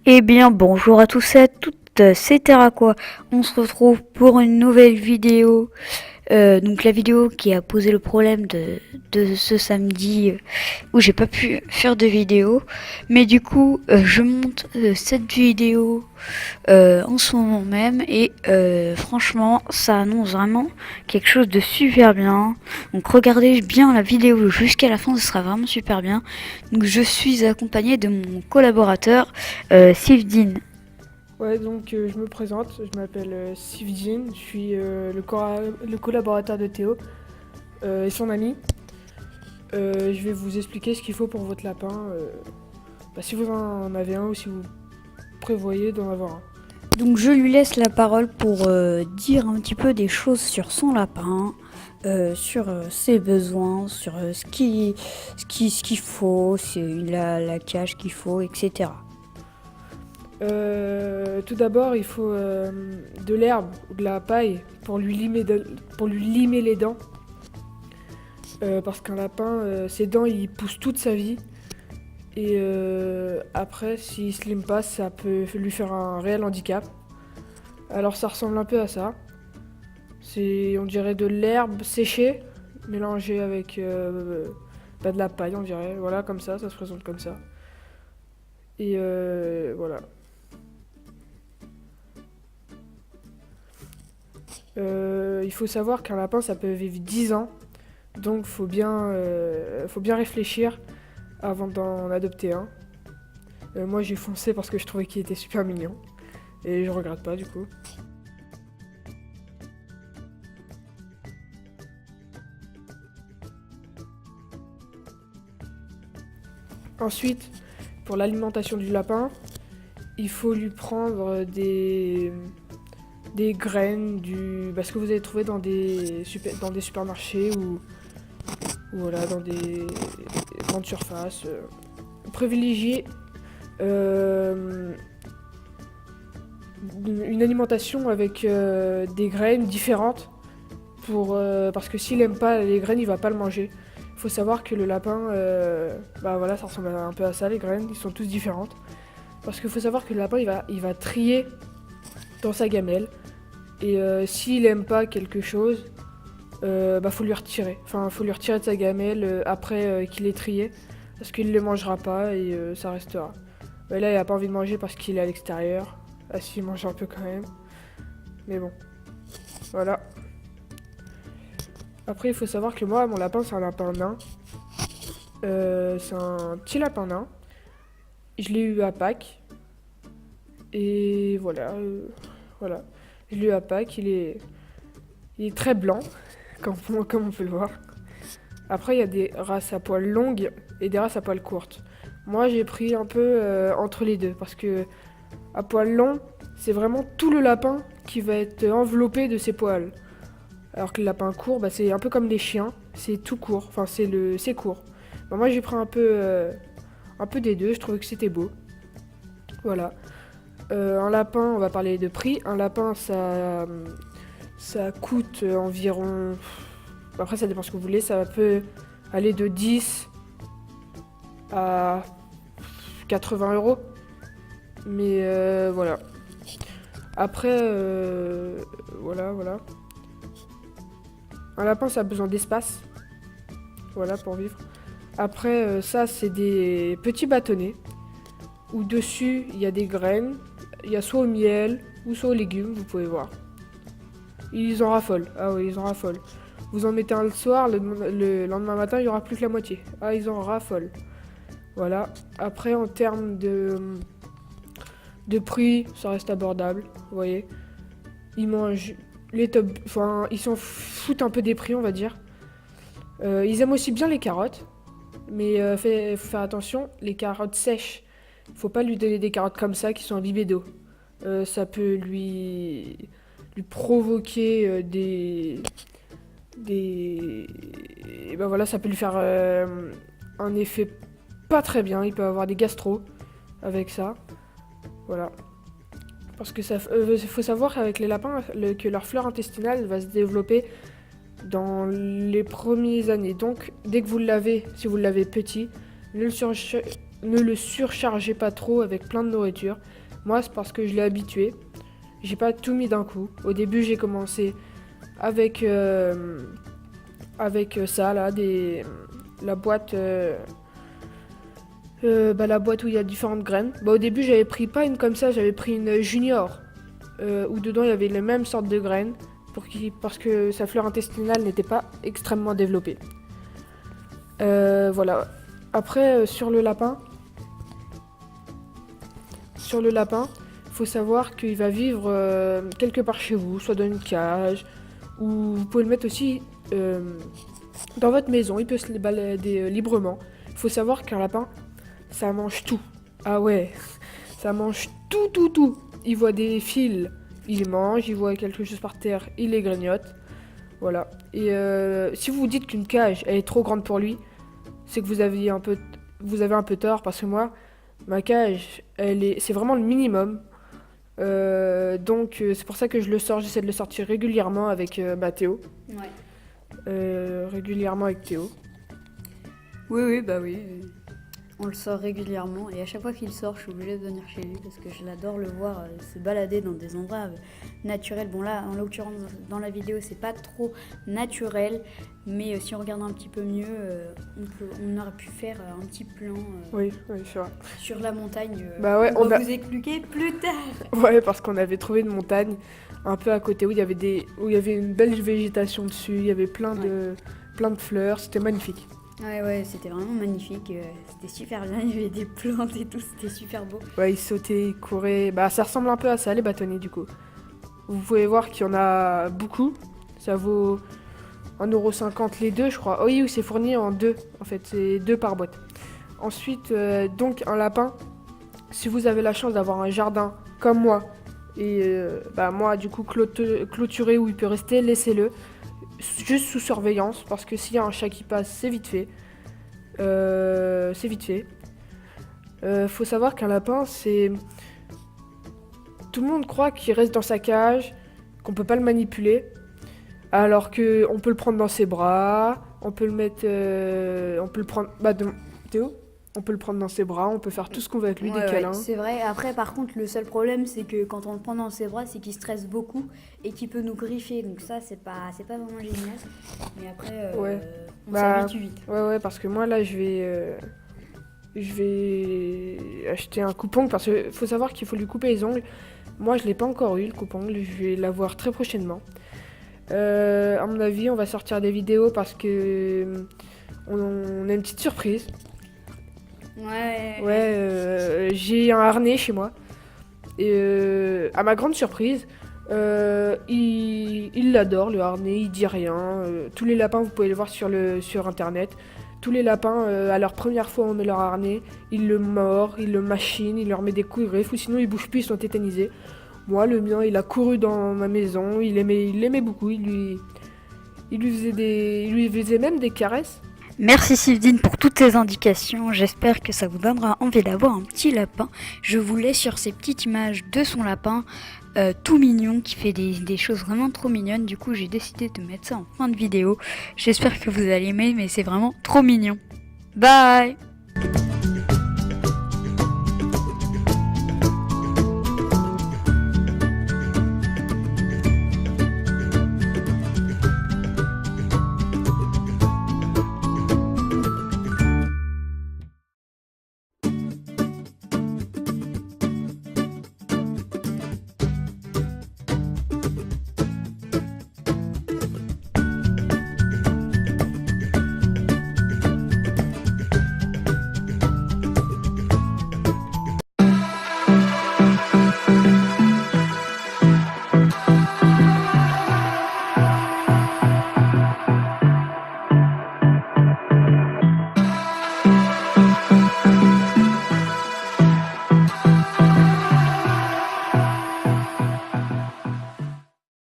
Eh bien, bonjour à tous et à toutes, c'est Terraquois. On se retrouve pour une nouvelle vidéo. Donc la vidéo qui a posé le problème de ce samedi où j'ai pas pu faire de vidéo. Mais du coup, je monte cette vidéo en ce moment même et franchement, ça annonce vraiment quelque chose de super bien. Donc regardez bien la vidéo jusqu'à la fin, ce sera vraiment super bien. Donc je suis accompagné de mon collaborateur Sivdin. Ouais, donc je me présente, je m'appelle Sivjin, je suis le collaborateur de Théo et son ami. Je vais vous expliquer ce qu'il faut pour votre lapin, si vous en avez un ou si vous prévoyez d'en avoir un. Donc je lui laisse la parole pour dire un petit peu des choses sur son lapin, sur ses besoins, sur ce qu'il faut, la cage qu'il faut, etc. Tout d'abord, il faut de l'herbe ou de la paille pour lui limer les dents. Parce qu'un lapin, ses dents, il pousse toute sa vie. Et après, s'il se lime pas, ça peut lui faire un réel handicap. Alors ça ressemble un peu à ça. On dirait de l'herbe séchée, mélangée avec de la paille, on dirait. Voilà, comme ça se présente comme ça. Et voilà. Il faut savoir qu'un lapin, ça peut vivre 10 ans. Donc faut bien réfléchir avant d'en adopter un. Moi j'ai foncé parce que je trouvais qu'il était super mignon. Et je regrette pas du coup. Ensuite, pour l'alimentation du lapin, il faut lui prendre des graines, ce que vous allez trouver dans dans des supermarchés ou voilà, dans des grandes surfaces. Privilégier euh, une alimentation avec des graines différentes parce que s'il aime pas les graines, il va pas le manger. Il faut savoir que le lapin, voilà, ça ressemble un peu à ça, les graines, ils sont tous différentes. Parce qu'il faut savoir que le lapin, il va trier dans sa gamelle. Et s'il aime pas quelque chose, faut lui retirer. Enfin, faut lui retirer de sa gamelle après qu'il ait trié. Parce qu'il ne le mangera pas et ça restera. Mais là, il a pas envie de manger parce qu'il est à l'extérieur. Ah si, il mange un peu quand même. Mais bon, voilà. Après, il faut savoir que moi, mon lapin, c'est un lapin nain. C'est un petit lapin nain. Je l'ai eu à Pâques. Et voilà. Voilà. Je l'ai eu à Pâques. Il est très blanc, comme on peut le voir. Après, il y a des races à poils longues et des races à poils courtes. Moi, j'ai pris un peu entre les deux. Parce que à poils longs, c'est vraiment tout le lapin qui va être enveloppé de ses poils. Alors que le lapin court, c'est un peu comme les chiens, c'est tout court, enfin c'est court. Moi j'ai pris un peu des deux, je trouvais que c'était beau. Voilà. Un lapin, on va parler de prix. Un lapin, ça coûte environ. Après, ça dépend ce que vous voulez. Ça peut aller de 10 à 80 euros. Mais voilà. Après, voilà. Un lapin, ça a besoin d'espace. Voilà, pour vivre. Après, ça, c'est des petits bâtonnets où dessus il y a des graines. Il y a soit au miel ou soit aux légumes, vous pouvez voir. Ils en raffolent. Ah oui, ils en raffolent. Vous en mettez un le soir, le lendemain matin, il y aura plus que la moitié. Ah, ils en raffolent. Voilà. Après, en termes de prix, ça reste abordable. Vous voyez. Ils mangent les top. Enfin, ils s'en foutent un peu des prix, on va dire. Ils aiment aussi bien les carottes. Mais faut faire attention, les carottes sèches. Faut pas lui donner des carottes comme ça qui sont imbibées d'eau. Ça peut lui provoquer des. Et ben voilà, ça peut lui faire un effet pas très bien. Il peut avoir des gastro avec ça. Voilà. Parce que faut savoir qu'avec les lapins, que leur flore intestinale va se développer dans les premières années. Donc, dès que vous l'avez, si vous l'avez petit, ne le, surcha- ne le surchargez pas trop avec plein de nourriture. Moi, c'est parce que je l'ai habitué. J'ai pas tout mis d'un coup. Au début, j'ai commencé avec ça là, la boîte. La boîte où il y a différentes graines. Au début, j'avais pris pas une comme ça, j'avais pris une junior où dedans il y avait les mêmes sortes de graines parce que sa flore intestinale n'était pas extrêmement développée. Voilà. Après, sur le lapin, faut savoir qu'il va vivre quelque part chez vous, soit dans une cage, ou vous pouvez le mettre aussi dans votre maison. Il peut se balader librement. Il faut savoir qu'un lapin, ça mange tout. Ah ouais, ça mange tout. Il voit des fils, il mange. Il voit quelque chose par terre, il les grignote. Voilà. Et si vous vous dites qu'une cage, elle est trop grande pour lui, c'est que vous avez un peu tort, parce que moi, ma cage, c'est vraiment le minimum. Donc c'est pour ça que j'essaie de le sortir régulièrement avec Théo. Ouais. Régulièrement avec Théo. Oui, bah oui. On le sort régulièrement et à chaque fois qu'il sort, je suis obligée de venir chez lui parce que je l'adore le voir se balader dans des endroits naturels. Bon là, en l'occurrence, dans la vidéo, c'est pas trop naturel, mais si on regarde un petit peu mieux, on aurait pu faire un petit plan Oui, c'est vrai. sur la montagne. On va vous expliquer plus tard. Ouais, parce qu'on avait trouvé une montagne un peu à côté où il y avait une belle végétation dessus, il y avait plein de fleurs, c'était magnifique. Ouais, c'était vraiment magnifique, c'était super bien, il y avait des plantes et tout, c'était super beau. Ouais, ils sautaient, ils couraient, ça ressemble un peu à ça, les bâtonniers du coup. Vous pouvez voir qu'il y en a beaucoup, ça vaut 1,50€ les deux, je crois. Oh oui, c'est fourni en deux, en fait, c'est 2 par boîte. Ensuite, donc un lapin, si vous avez la chance d'avoir un jardin comme moi, et moi du coup clôturé où il peut rester, laissez-le. Juste sous surveillance, parce que s'il y a un chat qui passe, c'est vite fait. Faut savoir qu'un lapin, c'est... Tout le monde croit qu'il reste dans sa cage, qu'on peut pas le manipuler, alors que on peut le prendre dans ses bras, on peut le mettre... on peut le prendre... Théo ? On peut le prendre dans ses bras, on peut faire tout ce qu'on veut avec lui, des câlins. Ouais, c'est vrai. Après, par contre, le seul problème, c'est que quand on le prend dans ses bras, c'est qu'il stresse beaucoup et qu'il peut nous griffer. Donc ça, c'est pas vraiment génial. Mais après, on s'habitue vite. Ouais, parce que moi, là, je vais acheter un coupe-ongle, parce qu'il faut savoir qu'il faut lui couper les ongles. Moi, je l'ai pas encore eu, le coupe-ongle. Je vais l'avoir très prochainement. À mon avis, on va sortir des vidéos parce que on a une petite surprise. Ouais, j'ai un harnais chez moi. Et à ma grande surprise, il l'adore, le harnais, il dit rien. Tous les lapins, vous pouvez le voir sur internet. Tous les lapins, à leur première fois, on met leur harnais, ils le mordent, ils le machinent, il leur met des coups de griffe, ou sinon ils bougent plus, ils sont tétanisés. Moi, le mien, il a couru dans ma maison, il l'aimait beaucoup, il lui faisait même des caresses. Merci Sylvine pour toutes ces indications, j'espère que ça vous donnera envie d'avoir un petit lapin. Je vous laisse sur ces petites images de son lapin tout mignon qui fait des choses vraiment trop mignonnes. Du coup j'ai décidé de mettre ça en fin de vidéo. J'espère que vous allez aimer, mais c'est vraiment trop mignon. Bye.